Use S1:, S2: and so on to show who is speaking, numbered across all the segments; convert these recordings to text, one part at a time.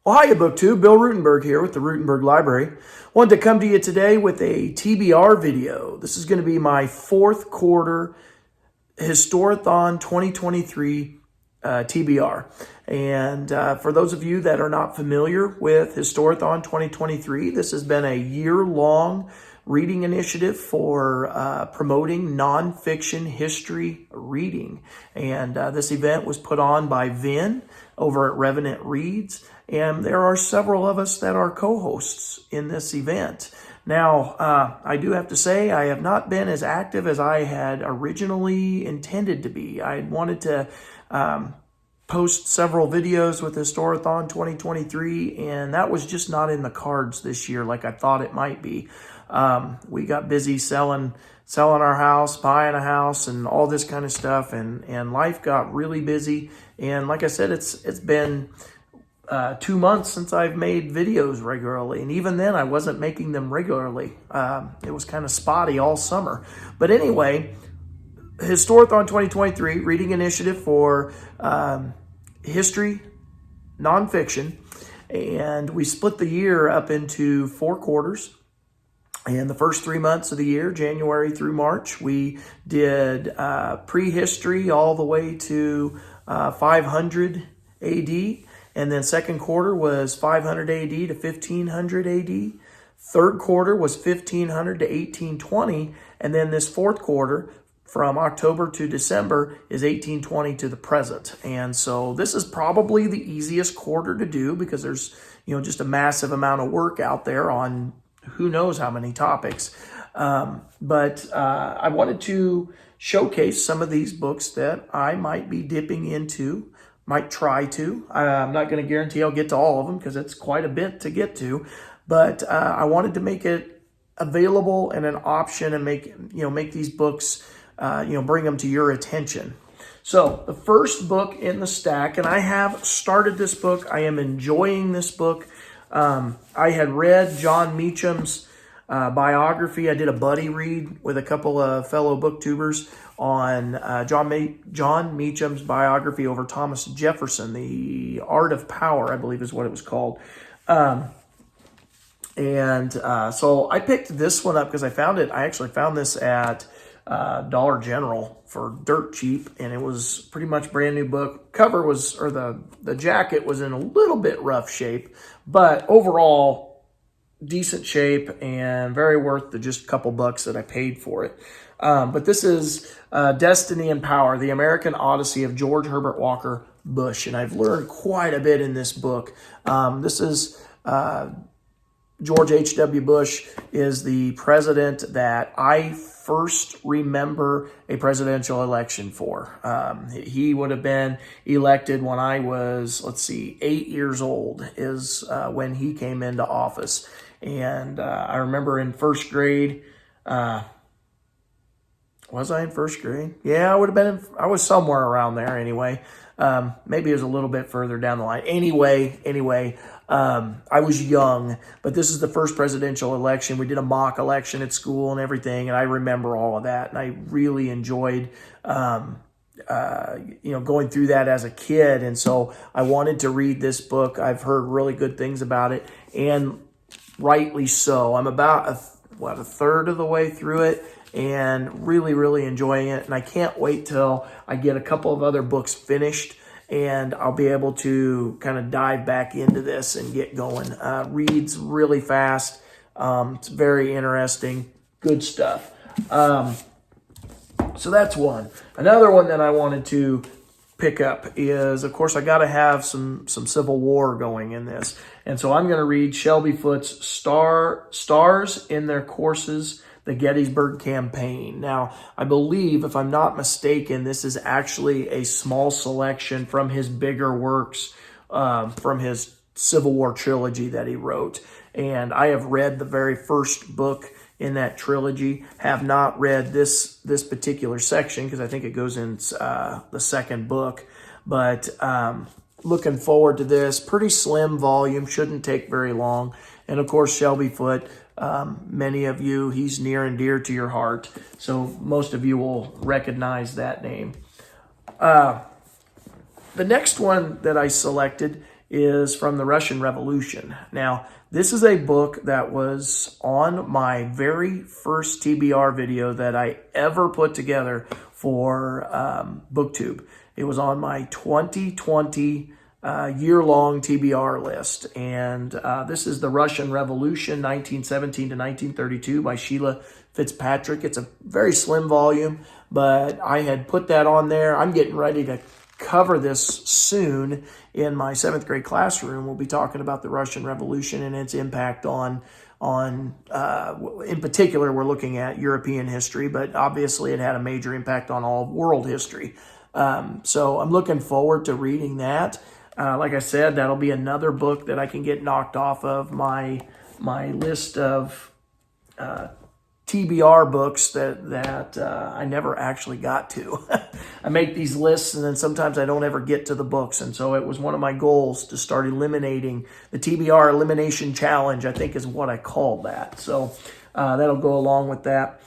S1: Well, hiya, BookTube. Bill Ruttenberg here with the Ruttenberg Library. Wanted to come to you today with a TBR video. This is going to be my fourth quarter Historathon 2023 TBR. And for those of you that are not familiar with Historathon 2023, this has been a year-long reading initiative for promoting nonfiction history reading. And this event was put on by Vin over at Revenant Reads. And there are several of us that are co-hosts in this event. Now, I do have to say I have not been as active as I had originally intended to be. I wanted to post several videos with Historathon 2023, and that was just not in the cards this year like I thought it might be. We got busy selling our house, buying a house, and all this kind of stuff, and life got really busy. And like I said, it's been 2 months since I've made videos regularly, and even then I wasn't making them regularly. It was kind of spotty all summer. But anyway, Historathon 2023 reading initiative for history nonfiction, and we split the year up into 4 quarters. And the first 3 months of the year, January through March, we did prehistory all the way to 500 AD. And then second quarter was 500 AD to 1500 AD. Third quarter was 1500 to 1820. And then this fourth quarter, from October to December, is 1820 to the present. And so this is probably the easiest quarter to do because there's, just a massive amount of work out there on who knows how many topics. But I wanted to showcase some of these books that I might be dipping into, might try to. I'm not going to guarantee I'll get to all of them because it's quite a bit to get to. But I wanted to make it available and an option and make these books, bring them to your attention. So the first book in the stack, and I have started this book. I am enjoying this book. I had read John Meacham's biography. I did a buddy read with a couple of fellow booktubers on John Meacham's biography over Thomas Jefferson, The Art of Power, I believe is what it was called. So I picked this one up because I actually found this at Dollar General for dirt cheap, and it was pretty much brand new book. The jacket was in a little bit rough shape, but overall decent shape and very worth the just couple bucks that I paid for it. But this is Destiny and Power, The American Odyssey of George Herbert Walker Bush, and I've learned quite a bit in this book. This is George H.W. Bush is the president that I first remember a presidential election for. He would have been elected when I was, 8 years old is when he came into office. And I remember in first grade, was I in first grade? Yeah, I would have been, I was somewhere around there anyway. Maybe it was a little bit further down the line. Anyway, I was young, but this is the first presidential election. We did a mock election at school and everything, and I remember all of that. And I really enjoyed, going through that as a kid. And so I wanted to read this book. I've heard really good things about it, and rightly so. I'm about a third of the way through it, and really, really enjoying it. And I can't wait till I get a couple of other books finished, and I'll be able to kind of dive back into this and get going. Reads really fast. It's very interesting. Good stuff. So that's one. Another one that I wanted to pick up is, of course, I got to have some Civil War going in this. And so I'm going to read Shelby Foote's Stars in Their Courses, The Gettysburg Campaign. Now, I believe, if I'm not mistaken, this is actually a small selection from his bigger works, from his Civil War trilogy that he wrote. And I have read the very first book in that trilogy, have not read this particular section because I think it goes in the second book. But looking forward to this. Pretty slim volume, shouldn't take very long. And of course, Shelby Foote, many of you, he's near and dear to your heart. So most of you will recognize that name. The next one that I selected is from the Russian Revolution. Now, this is a book that was on my very first TBR video that I ever put together for BookTube. It was on my 2020 year-long TBR list. And this is The Russian Revolution, 1917 to 1932 by Sheila Fitzpatrick. It's a very slim volume, but I had put that on there. I'm getting ready to cover this soon in my 7th grade classroom. We'll be talking about the Russian Revolution and its impact on in particular, we're looking at European history, but obviously it had a major impact on all of world history. So I'm looking forward to reading that. Like I said, that'll be another book that I can get knocked off of my list of TBR books that I never actually got to. I make these lists and then sometimes I don't ever get to the books. And so it was one of my goals to start eliminating the TBR Elimination Challenge, I think is what I called that. So that'll go along with that.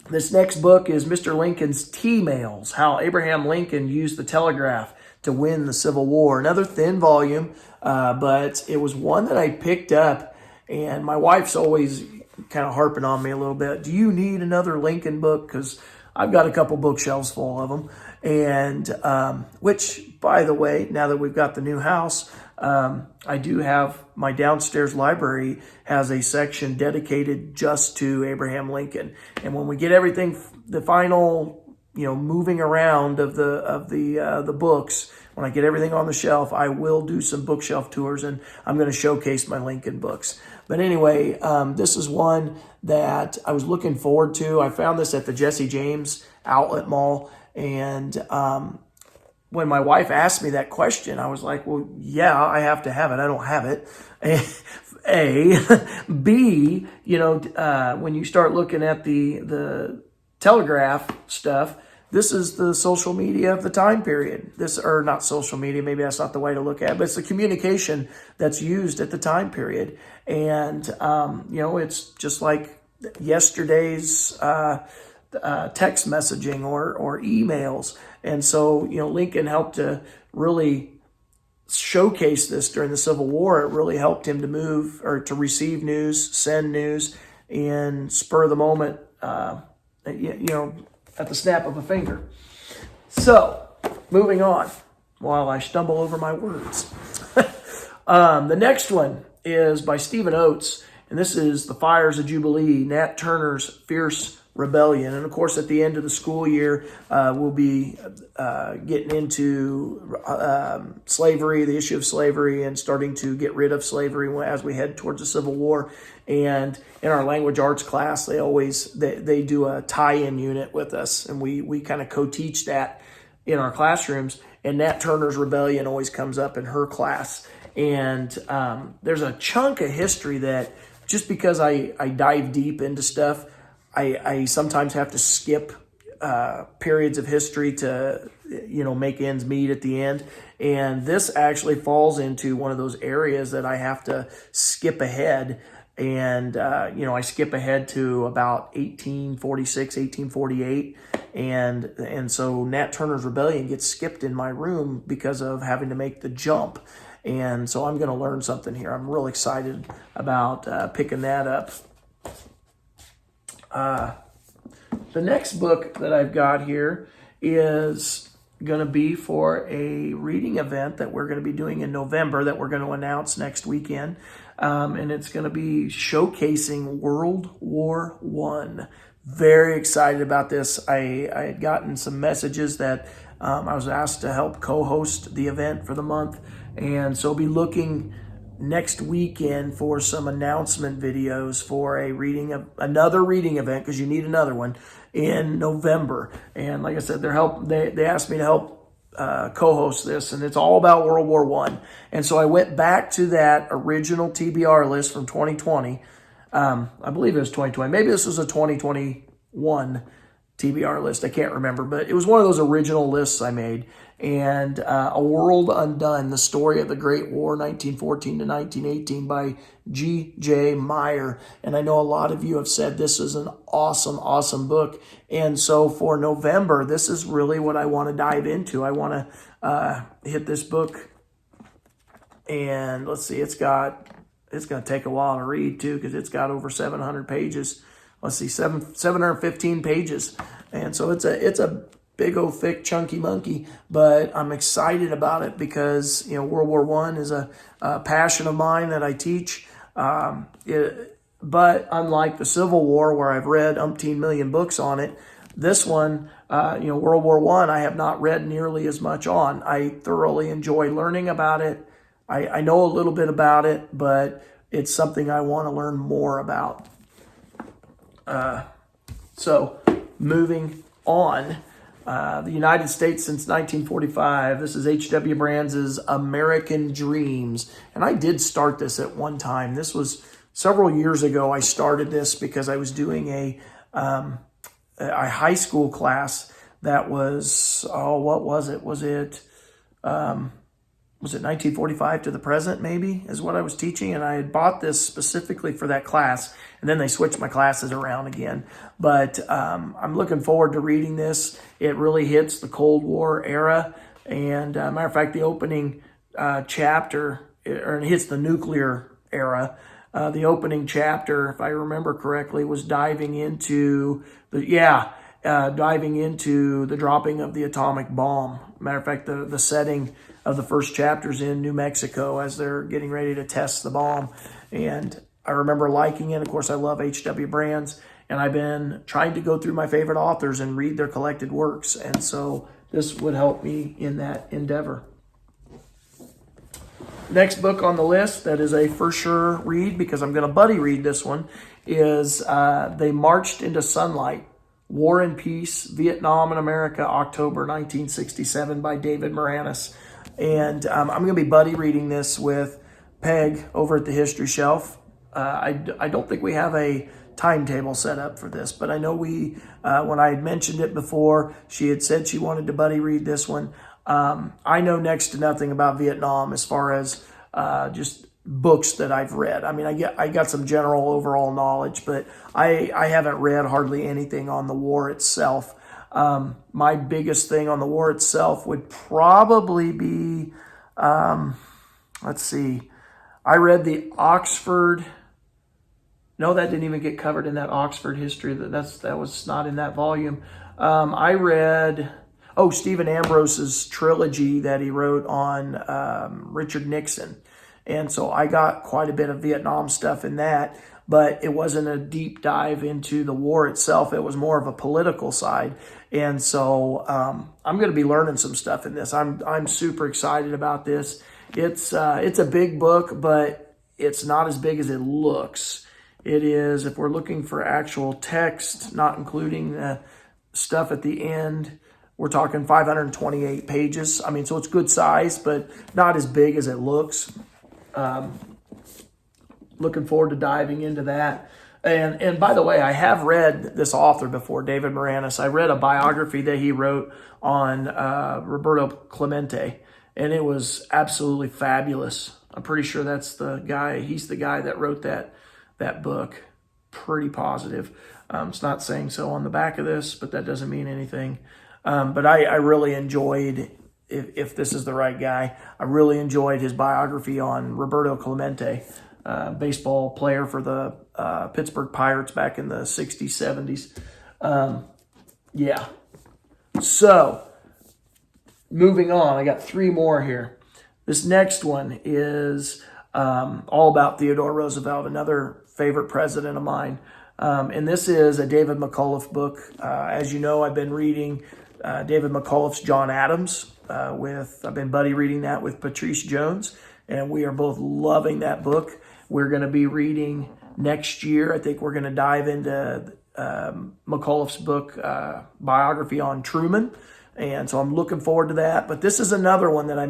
S1: This next book is Mr. Lincoln's T-Mails, How Abraham Lincoln Used the Telegraph to Win the Civil War. Another thin volume, but it was one that I picked up, and my wife's always kind of harping on me a little bit. Do you need another Lincoln book? Because I've got a couple bookshelves full of them. And which, by the way, now that we've got the new house, I do have my downstairs library has a section dedicated just to Abraham Lincoln. And when we get everything, the final, moving around of the books, when I get everything on the shelf, I will do some bookshelf tours, and I'm going to showcase my Lincoln books. But anyway, this is one that I was looking forward to. I found this at the Jesse James Outlet Mall, and when my wife asked me that question, I was like, well, yeah, I have to have it. I don't have it. A. B, when you start looking at the telegraph stuff, this is the social media of the time period. Or not social media, maybe that's not the way to look at it, but it's the communication that's used at the time period. And, it's just like yesterday's text messaging or emails. And so, Lincoln helped to really showcase this during the Civil War. It really helped him to move or to receive news, send news, and spur of the moment, at the snap of a finger. So, moving on while I stumble over my words. The next one is by Stephen Oates, and this is The Fires of Jubilee, Nat Turner's Fierce Rebellion. And of course, at the end of the school year, we'll be getting into slavery, the issue of slavery, and starting to get rid of slavery as we head towards the Civil War. And in our language arts class, they do a tie-in unit with us, and we kind of co-teach that in our classrooms. And Nat Turner's Rebellion always comes up in her class. And there's a chunk of history that just because I dive deep into stuff, I sometimes have to skip periods of history to, make ends meet at the end. And this actually falls into one of those areas that I have to skip ahead. And, I skip ahead to about 1846, 1848. And so Nat Turner's Rebellion gets skipped in my room because of having to make the jump. And so I'm going to learn something here. I'm real excited about picking that up. The next book that I've got here is going to be for a reading event that we're going to be doing in November that we're going to announce next weekend. And it's going to be showcasing World War I. Very excited about this. I had gotten some messages that I was asked to help co-host the event for the month. And so I'll be looking next weekend for some announcement videos for another reading event, because you need another one in November. And like I said, they asked me to help co-host this, and it's all about World War I. And so I went back to that original TBR list from 2020. I believe it was 2020. Maybe this was a 2021 TBR list. I can't remember, but it was one of those original lists I made. And A World Undone, the story of the Great War, 1914 to 1918 by G.J. Meyer. And I know a lot of you have said this is an awesome, awesome book. And so for November, this is really what I want to dive into. I want to hit this book And let's see, it's going to take a while to read too, because it's got over 700 pages. Let's see, 715 pages. And so it's a big old thick chunky monkey, but I'm excited about it because, World War I is a passion of mine that I teach. But unlike the Civil War, where I've read umpteen million books on it, this one, World War I have not read nearly as much on. I thoroughly enjoy learning about it. I know a little bit about it, but it's something I want to learn more about. So moving on, the United States since 1945. This is H.W. Brands' American Dreams. And I did start this at one time. This was several years ago. I started this because I was doing a high school class that was, what was it? Was it 1945 to the present, maybe, is what I was teaching. And I had bought this specifically for that class. And then they switched my classes around again. But I'm looking forward to reading this. It really hits the Cold War era. And matter of fact, the opening chapter, or it hits the nuclear era. The opening chapter, if I remember correctly, was diving into the dropping of the atomic bomb. Matter of fact, the setting of the first chapter's in New Mexico as they're getting ready to test the bomb. And I remember liking it. Of course, I love H.W. Brands, and I've been trying to go through my favorite authors and read their collected works. And so this would help me in that endeavor. Next book on the list that is a for sure read, because I'm going to buddy read this one, is They Marched into Sunlight, War and Peace, Vietnam and America, October 1967 by David Moranis. And I'm going to be buddy reading this with Peg over at the History Shelf. I don't think we have a timetable set up for this, but I know when I had mentioned it before, she had said she wanted to buddy read this one. I know next to nothing about Vietnam as far as just books that I've read. I mean, I got some general overall knowledge, but I haven't read hardly anything on the war itself. My biggest thing on the war itself would probably be, let's see, I read the Oxford. No, that didn't even get covered in that Oxford history. That was not in that volume. I read, Stephen Ambrose's trilogy that he wrote on Richard Nixon. And so I got quite a bit of Vietnam stuff in that, but it wasn't a deep dive into the war itself. It was more of a political side. And so I'm going to be learning some stuff in this. I'm super excited about this. It's a big book, but it's not as big as it looks. It is, if we're looking for actual text, not including the stuff at the end, we're talking 528 pages. I mean, so it's good size, but not as big as it looks. Looking forward to diving into that. And by the way, I have read this author before, David Moranis. I read a biography that he wrote on Roberto Clemente, and it was absolutely fabulous. I'm pretty sure that's the guy. He's the guy that wrote that book. Pretty positive. It's not saying so on the back of this, but that doesn't mean anything. But I really enjoyed, if this is the right guy, I really enjoyed his biography on Roberto Clemente, baseball player for the Pittsburgh Pirates back in the 60s, 70s. Yeah. So, moving on, I got three more here. This next one is all about Theodore Roosevelt, another favorite president of mine. And this is a David McCullough book. As you know, I've been reading David McCullough's John Adams. I've been buddy reading that with Patrice Jones, and we are both loving that book. We're going to be reading next year. I think we're going to dive into McCullough's book, biography on Truman. And so I'm looking forward to that. But this is another one that I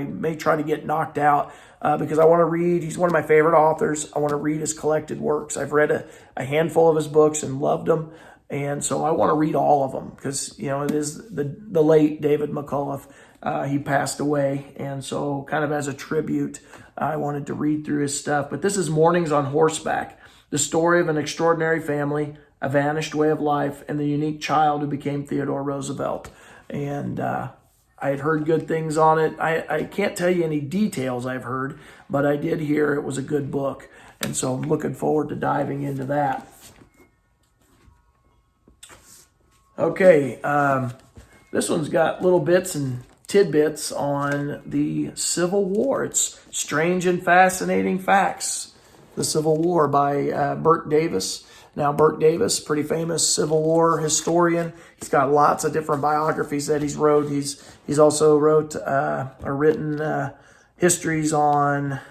S1: may try to get knocked out because I want to read. He's one of my favorite authors. I want to read his collected works. I've read a handful of his books and loved them. And so I want to read all of them because, it is the late David McCullough. He passed away. And so kind of as a tribute, I wanted to read through his stuff. But this is Mornings on Horseback, the story of an extraordinary family, a vanished way of life, and the unique child who became Theodore Roosevelt. And I had heard good things on it. I can't tell you any details I've heard, but I did hear it was a good book. And so I'm looking forward to diving into that. Okay, this one's got little bits and tidbits on the Civil War. It's Strange and Fascinating Facts, The Civil War by Burt Davis. Now, Burt Davis, pretty famous Civil War historian. He's got lots of different biographies that he's wrote. He's also wrote or written histories on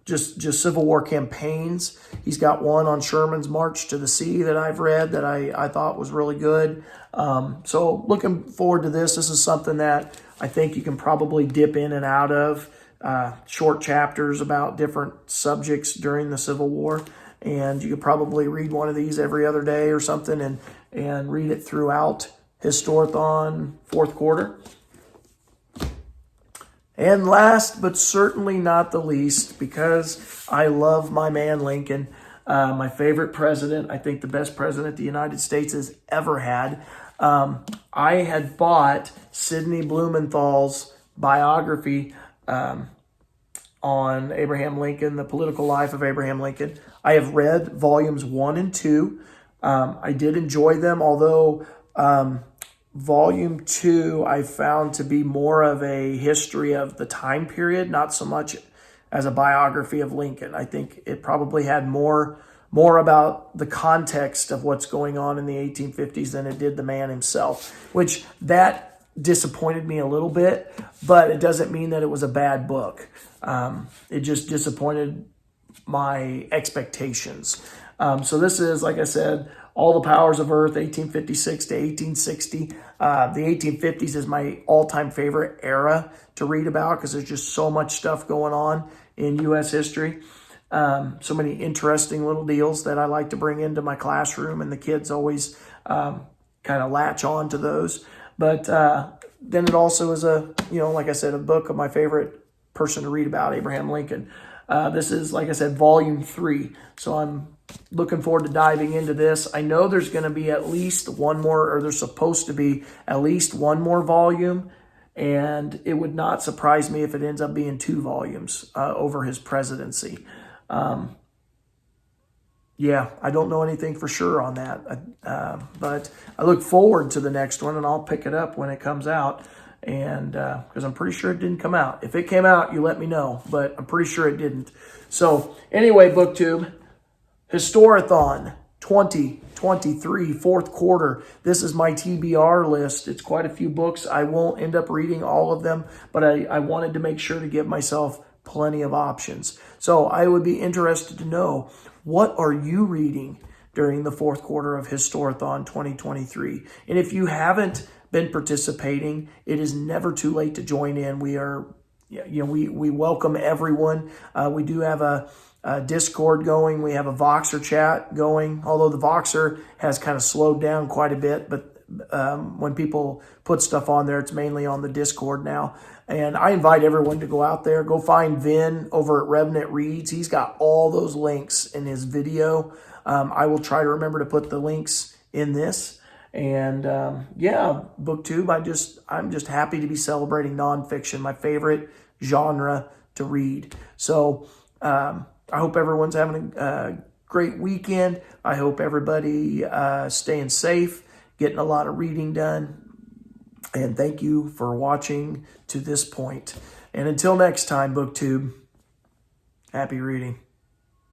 S1: just Civil War campaigns. He's got one on Sherman's March to the Sea that I've read that I thought was really good. So looking forward to this. This is something that I think you can probably dip in and out of, short chapters about different subjects during the Civil War. And you could probably read one of these every other day or something and read it throughout Historathon fourth quarter. And last, but certainly not the least, because I love my man Lincoln, my favorite president, I think the best president the United States has ever had. I had bought Sidney Blumenthal's biography on Abraham Lincoln, The Political Life of Abraham Lincoln. I have read volumes 1 and 2. I did enjoy them, although Volume 2 I found to be more of a history of the time period, not so much as a biography of Lincoln. I think it probably had more about the context of what's going on in the 1850s than it did the man himself, which that disappointed me a little bit, but it doesn't mean that it was a bad book. It just disappointed my expectations. So this is, like I said, All the Powers of Earth, 1856 to 1860. The 1850s is my all-time favorite era to read about because there's just so much stuff going on in U.S. history. So many interesting little deals that I like to bring into my classroom, and the kids always kind of latch on to those. But then it also is like I said, a book of my favorite person to read about, Abraham Lincoln. This is, like I said, volume 3. So I'm looking forward to diving into this. I know there's going to be at least one more, or there's supposed to be at least one more volume, and it would not surprise me if it ends up being 2 volumes over his presidency. Yeah, I don't know anything for sure on that, but I look forward to the next one, and I'll pick it up when it comes out. And because I'm pretty sure it didn't come out. If it came out, you let me know, but I'm pretty sure it didn't. So anyway, BookTube, Historathon 2023, fourth quarter. This is my TBR list. It's quite a few books. I won't end up reading all of them, but I wanted to make sure to give myself plenty of options. So I would be interested to know, what are you reading during the fourth quarter of Historathon 2023? And if you haven't been participating, it is never too late to join in. We are, we welcome everyone. We do have a Discord going. We have a Voxer chat going, although the Voxer has kind of slowed down quite a bit, but when people put stuff on there, it's mainly on the Discord now. And I invite everyone to go out there, go find Vin over at Revenant Reads. He's got all those links in his video. I will try to remember to put the links in this. And BookTube, I'm just happy to be celebrating nonfiction, my favorite genre to read. So I hope everyone's having a great weekend. I hope everybody staying safe, getting a lot of reading done. And thank you for watching to this point. And until next time, BookTube, happy reading.